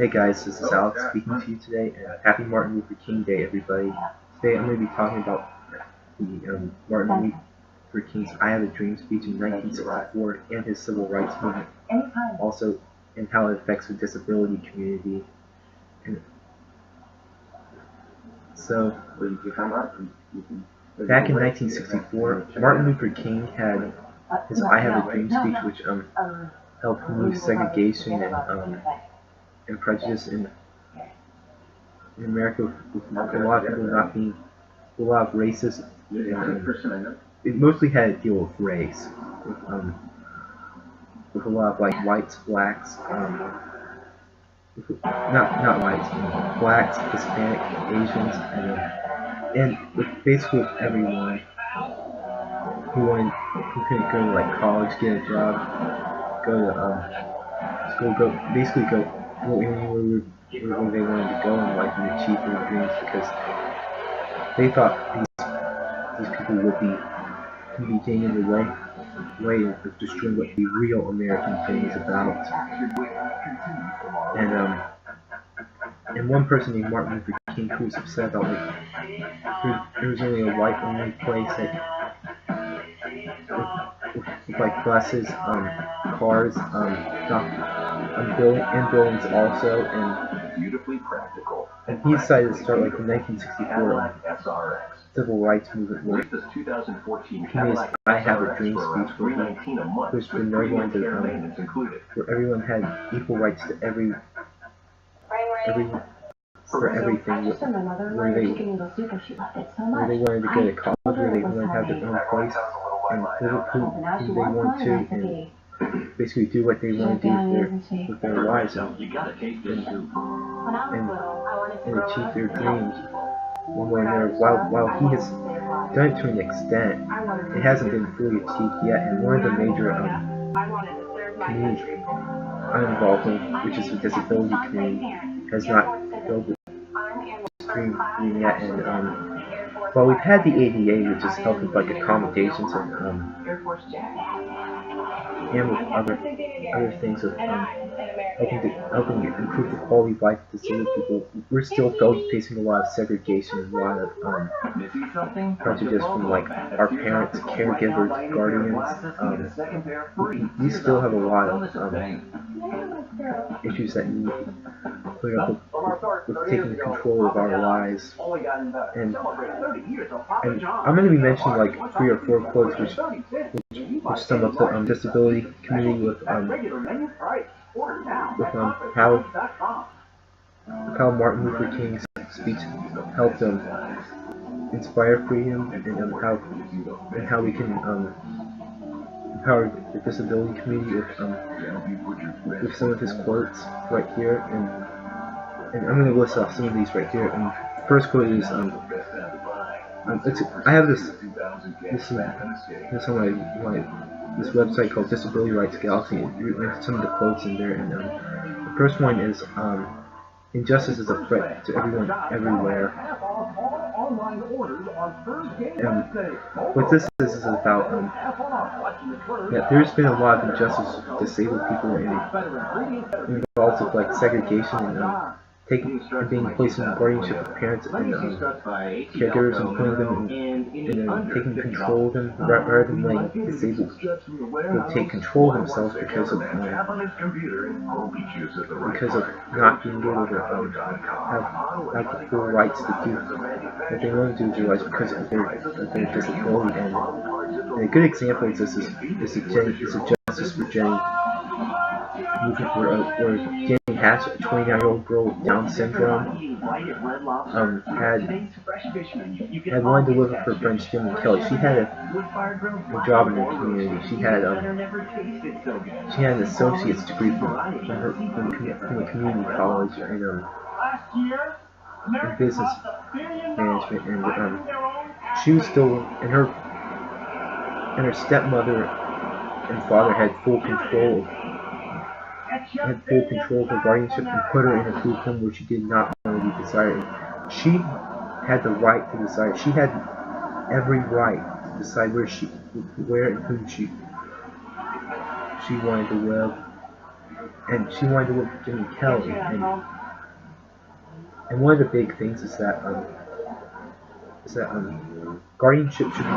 Hey guys, this is Alex speaking to you today, and happy Martin Luther King Day, everybody. Today I'm going to be talking about the Martin Luther King's "I Have a Dream" speech in 1964 and his civil rights movement, also, and how it affects the disability community. And so, back in 1964, Martin Luther King had his "I Have a Dream" speech, which helped remove segregation and prejudice in America, with a lot of people not being, a lot of racism. It mostly had to deal with race, with a lot of like whites, blacks, not whites, blacks, Hispanic, Asians, and with basically with everyone who couldn't go to like college, get a job, go to school, basically go anywhere where they wanted to go in life and achieve their dreams, because they thought these people would be getting in the way of destroying what the real American thing is about. And one person named Martin Luther King, who was upset about there was only a white only place with like buses, cars, buildings also, and he decided to start like the 1964 civil rights movement, where he made his "I Have a Dream" speech, where he pushed for no one to, where everyone had equal rights to for everything, where they wanted to go to college, where they wanted to have their own place, and who they wanted to, and basically do what they want to do with their lives, and achieve their dreams one way or another. While he has done it to an extent, it hasn't been fully achieved yet, and one of the major communities I'm involved in, which is the disability community, has not filled the dream yet. And while we've had the ADA, which has helped with like accommodations and with other things of helping to improve the quality of life of disabled people, we're still facing a lot of segregation and a lot of prejudice from like our parents, caregivers, guardians. We still have a lot of issues that need to be cleared up with taking control of our lives. And I'm going to be mentioning like 3 or 4 quotes which sum up the disability community with how Martin Luther King's speech helped inspire freedom, and how we can empower the disability community with some of his quotes right here, and I'm going to list off some of these right here. And the first quote is I have this on this website called Disability Rights Galaxy, and some of the quotes in there. And the first one is injustice is a threat to everyone everywhere. What this is about that there's been a lot of injustice with disabled people, and involves with like segregation and being placed in the guardianship of parents and caregivers, and putting them in taking control of them rather than letting disabled people take control of themselves because of not being able to have the full rights to do what they want to do with their lives because of their disability. And a good example of this is the Justice for Jenny movement, where Jenny Hatch, a 29-year-old girl with Down syndrome, had wanted to live with her friends Jim and Kelly. She had a job in her community. She had an associate's degree from a community college in business management, and she was still, and her stepmother and father had full control of her guardianship, and put her in a group home where she did not want to be desired. She had the right to decide. She had every right to decide where and whom she wanted to live. and she wanted to live with Jimmy Kelly, and one of the big things is that guardianship should be,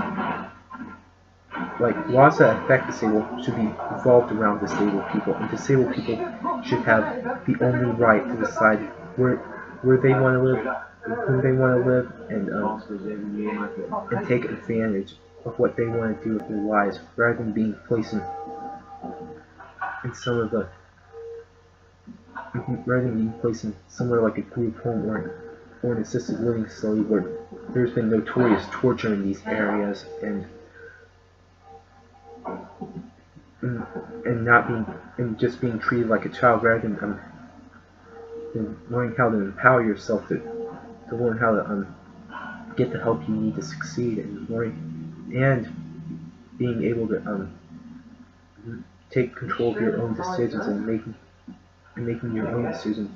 like, laws that affect disabled should be revolved around disabled people, and disabled people should have the only right to decide where they want to live, with whom they want to live, and take advantage of what they want to do with their lives, rather than being placed in some of the, rather than being placed in somewhere like a group home or an assisted living facility where there's been notorious torture in these areas, and not being, and just being treated like a child, rather than learning how to empower yourself to learn how to get the help you need to succeed, and being able to take control of your own decisions, and making your own decisions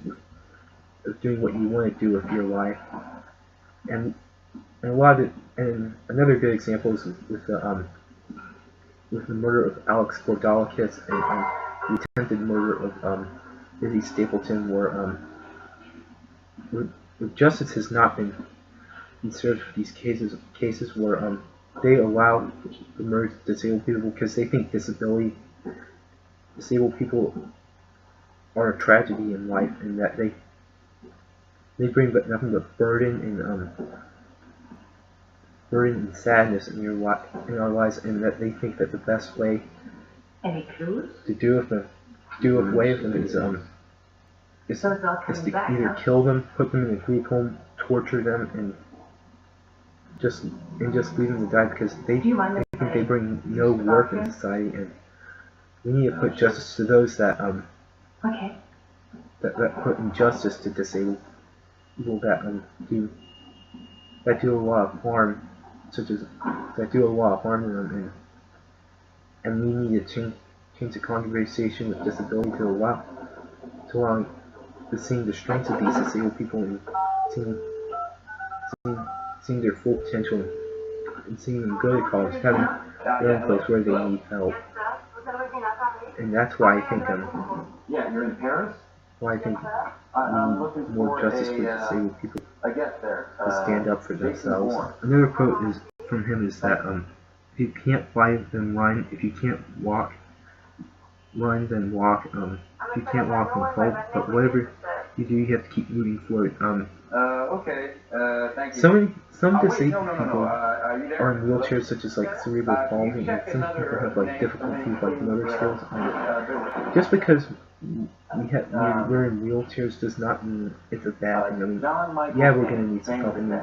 of doing what you want to do with your life. And a lot of it, and another good example is with the murder of Alex Bordalakis and the attempted murder of Izzy Stapleton, where justice has not been served for these cases where they allow the murder of disabled people because they think disabled people are a tragedy in life, and that they bring nothing but burden and sadness in our lives, and that they think that the best way to do away with them is to either kill them, put them in a group home, torture them, and just leave them to die, because they think they bring no worth in society. And we need to put justice to those that put injustice to disabled people that do a lot of harm, that do a lot of harm to them, and we need to change the conversation with disability to allow seeing the strengths of these disabled people, and seeing their full potential, and seeing them go to college, having their own place where they need help. And that's why I think yeah, you're in Paris? why I think we need more justice for disabled people to stand up for themselves. Another quote is from him is that if you can't fly, then run. If you can't walk, run, then walk. If you can't walk, then crawl. But whatever you do, you have to keep moving forward. Okay. Thank you. Some disabled people are in wheelchairs, such as like cerebral palsy, and some people have like difficulties like motor skills. Just because we're in wheelchairs does not mean it's a bad thing. I mean, yeah, we're gonna need some help. I mean,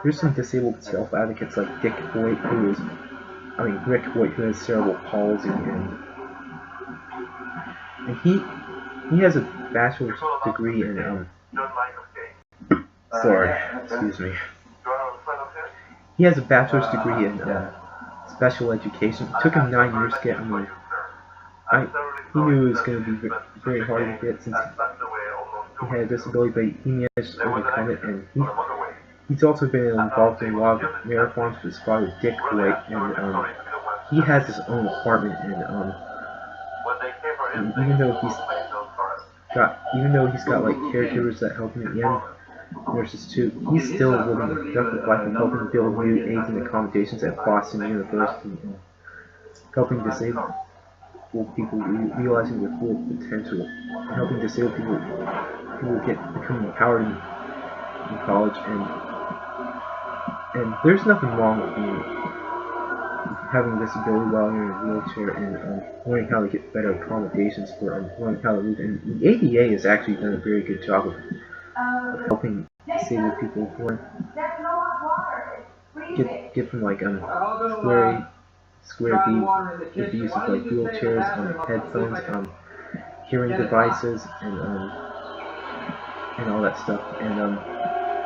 there's some disabled self-advocates like Rick Hoyt, who has cerebral palsy, and he has a bachelor's degree in excuse me. He has a bachelor's degree in special education. It took him 9 years to get. He knew it was going to be very hard to get since he had a disability, but he managed to overcome it. And he's also been involved in a lot of marathons with his father, Dick Hoyt, and he has his own apartment. And even though he's got like caregivers that help him, and nurses too, he's still living a productive life and helping build new aids and accommodations at Boston University, and helping disabled people realizing their full potential, and helping disabled people become empowered in college. And there's nothing wrong with having a disability while you're in a wheelchair, and learning how to get better accommodations for learning how to live. And the ADA has actually done a very good job of helping disabled people get from like square B with the use of like wheelchairs, headphones, hearing devices, and all that stuff. And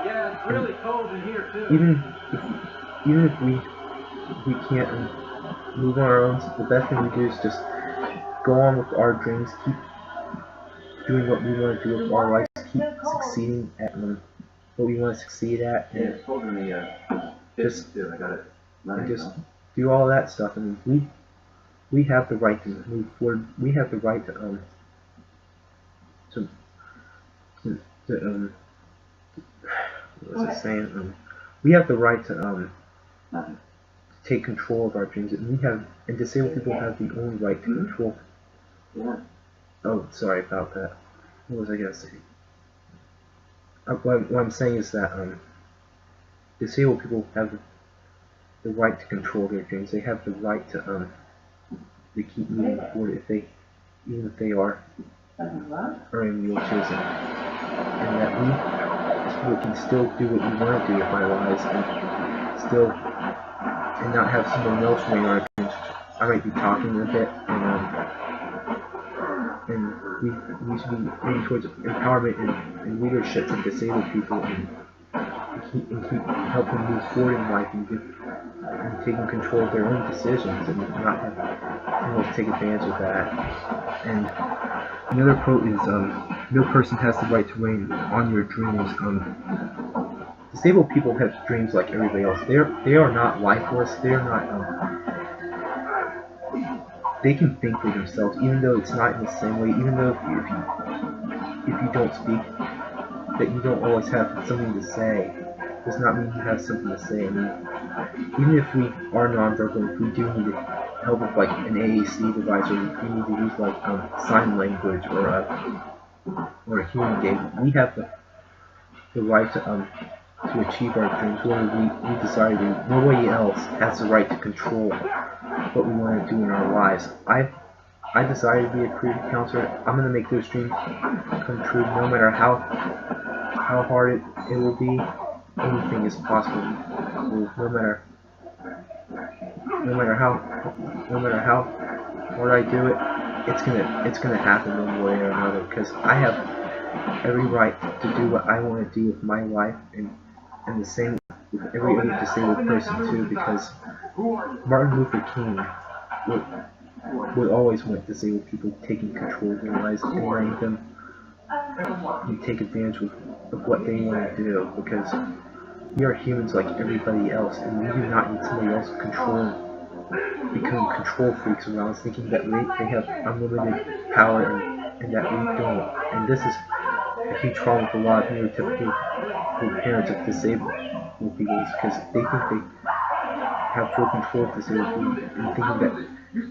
yeah, it's really cold in here too. even if we can't move on our own, the best thing we do is just go on with our dreams, keep doing what we want to do with our lives, keep succeeding at what we want to succeed at, and just do all that stuff. And we have the right to move forward. We have the right to to, to what was I saying? We have the right to take control of our dreams, and disabled people have the only right to control. Oh, sorry about that. What was I gonna say? What I'm saying is that disabled people have the right to control their dreams. They have the right to keep moving forward even if they are in wheelchairs, and that we as people can still do what we want to do with our lives and not have someone else weigh our dreams. I might be talking a bit, and we should be aiming towards empowerment and leadership of disabled people and keep helping them move forward in life and taking control of their own decisions and not have someone else take advantage of that. And another quote is, no person has the right to reign on your dreams. Disabled people have dreams like everybody else. They are not lifeless. They are not. They can think for themselves, even though it's not in the same way. Even though if you don't speak, that you don't always have something to say, does not mean you have something to say. I mean, even if we are nonverbal, if we do need help with like an AAC device, or if we need to use like sign language or a hearing aid, we have the right to achieve our dreams whether we desire to. Nobody else has the right to control what we want to do in our lives. I desire to be a career counselor. I'm going to make those dreams come true, no matter how hard it will be. Anything is possible. No matter how hard I do it, it's gonna happen one way or another. Because I have every right to do what I want to do with my life, and the same with every other disabled person too. Because Martin Luther King would always want disabled people taking control of their lives and letting them take advantage of what they want to do, because we are humans like everybody else, and we do not need somebody else becoming control freaks around us, thinking that they have unlimited power and that we don't. And this is a huge problem with a lot of neurotypical parents of disabled people, because they think they have full control of disabled people, and thinking that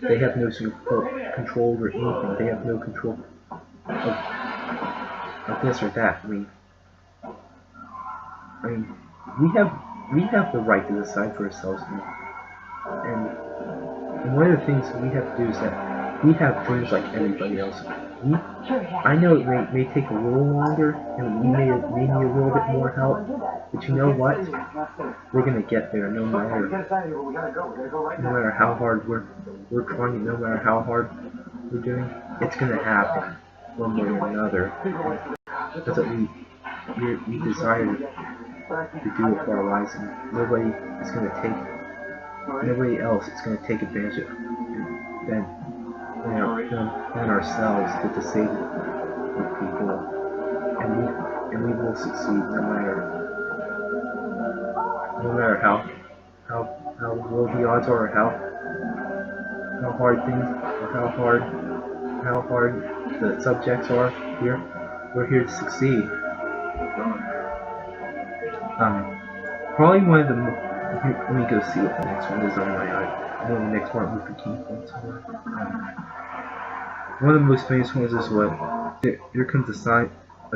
they have no control over anything. They have no control of this or that. I mean, we have the right to decide for ourselves, and one of the things we have to do is that we have dreams like everybody else. I know it may take a little longer, and we may need a little bit more help, but you know what? We're gonna get there, no matter how hard we're trying, no matter how hard we're doing. It's gonna happen one way or another. That's what we desire to do with our lives, and nobody else is going to take advantage of than ourselves, the disabled people, and we will succeed no matter how low the odds are, or how hard things, or how hard the subjects are. We're here to succeed. Probably one of the let me go see what the next one is on my I know the next Martin Luther King quote somewhere. One of the most famous ones is what here comes a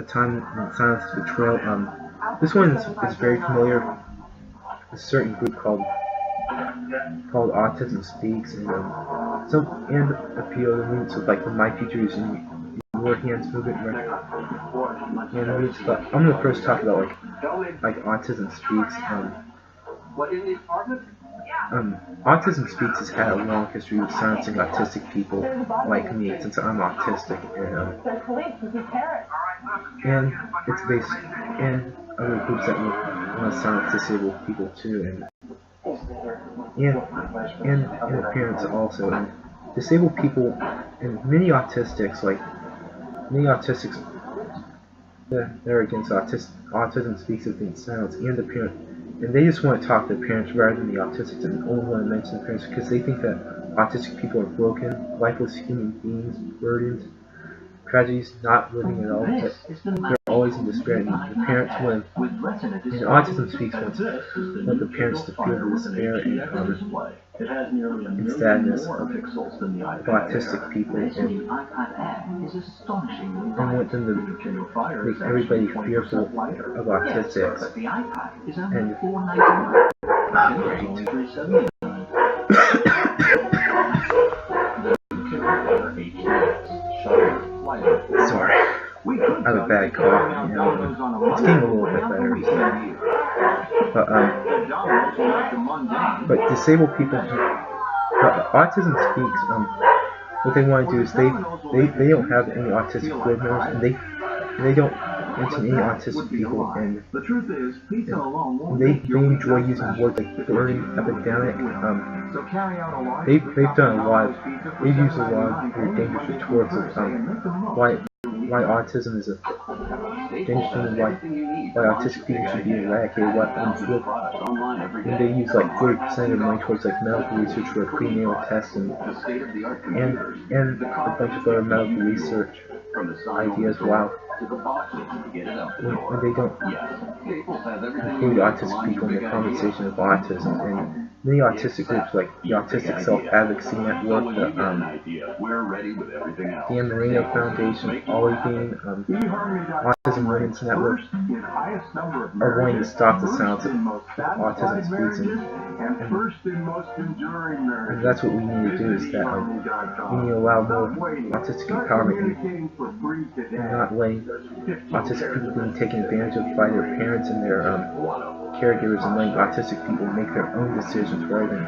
time when silence is betrayal. This one is very familiar. A certain group called Autism Speaks, and a few other movements with like the My Futures and Your Hands movement. But I'm gonna first talk about like Autism Speaks. Autism Speaks has had a long history of silencing autistic people like me, since I'm autistic, and it's based and other groups that want to silence disabled people too, and parents also. And disabled people and many autistics that are against Autism Speaks have been silenced, and the parent, and they just want to talk to the parents rather than the autistics, and only want to mention the parents because they think that autistic people are broken, lifeless human beings, burdened, tragedies, not living at all, but they're always in despair, and the parents want, and Autism Speaks want the parents to feel the despair and sadness of autistic people, and want them to make everybody fearful of autistics. And sorry, I have a bad cough. It's getting a little bit better. But disabled people, Autism Speaks, what they want to do is they don't have any autistic board members, and they don't mention any autistic people, and they enjoy using words like burden, epidemic. They've done a lot. They've used a lot of very dangerous rhetorics of why autism is a dangerous thing, and why autistic people should be eradicated. And they use like 40% of money towards like medical research for prenatal tests and a bunch of other medical research ideas. Wow. When they don't include autistic people in the conversation of autism, and many autistic groups like the Autistic Self-Advocacy Network, the Dan Marino Foundation, Ollie Autism Women's Network, are wanting to stop the sounds of Autism Speaks, and that's what we need to do, is that we need to allow more autistic empowerment and not letting autistic people being taken advantage of by their parents and their caregivers, and letting autistic people make their own decisions rather than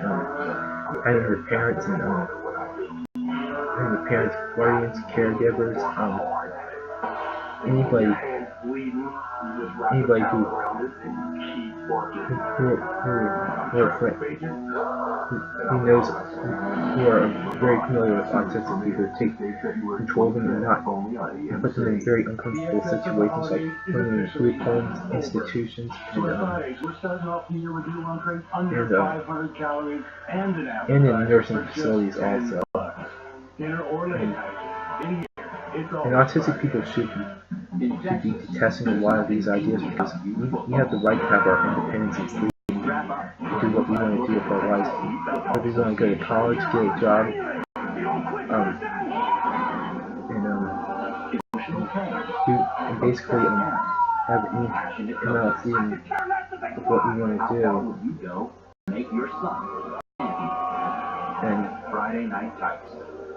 having their parents and having the parents, guardians, caregivers, anybody who knows, who are very familiar with autistic people, take control of them and put them in very uncomfortable situations, like putting them in group homes, institutions, and in nursing facilities also. And autistic people should be detesting a lot of these ideas, because we have the right to have our independence and freedom to do what we want to do with our lives. Whether we want to go to college, get a job, and basically have any amount of freedom of what we want to do.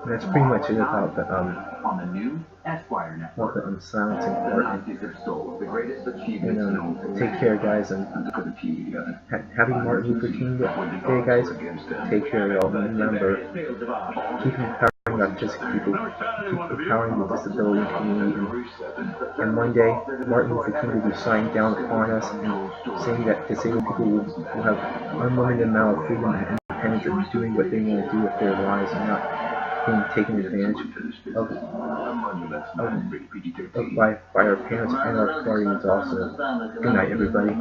And that's pretty much it about the silencing part. And take care, guys, and happy Martin Luther King Day, guys. Take care, y'all. Remember, keep empowering autistic people, keep empowering the disability community, and one day Martin Luther King will be shining down upon us and saying that disabled people will have unlimited amount of freedom and independence of doing what they want to do with their lives, and not being taken advantage of by our parents and our guardians also. Good night, everybody.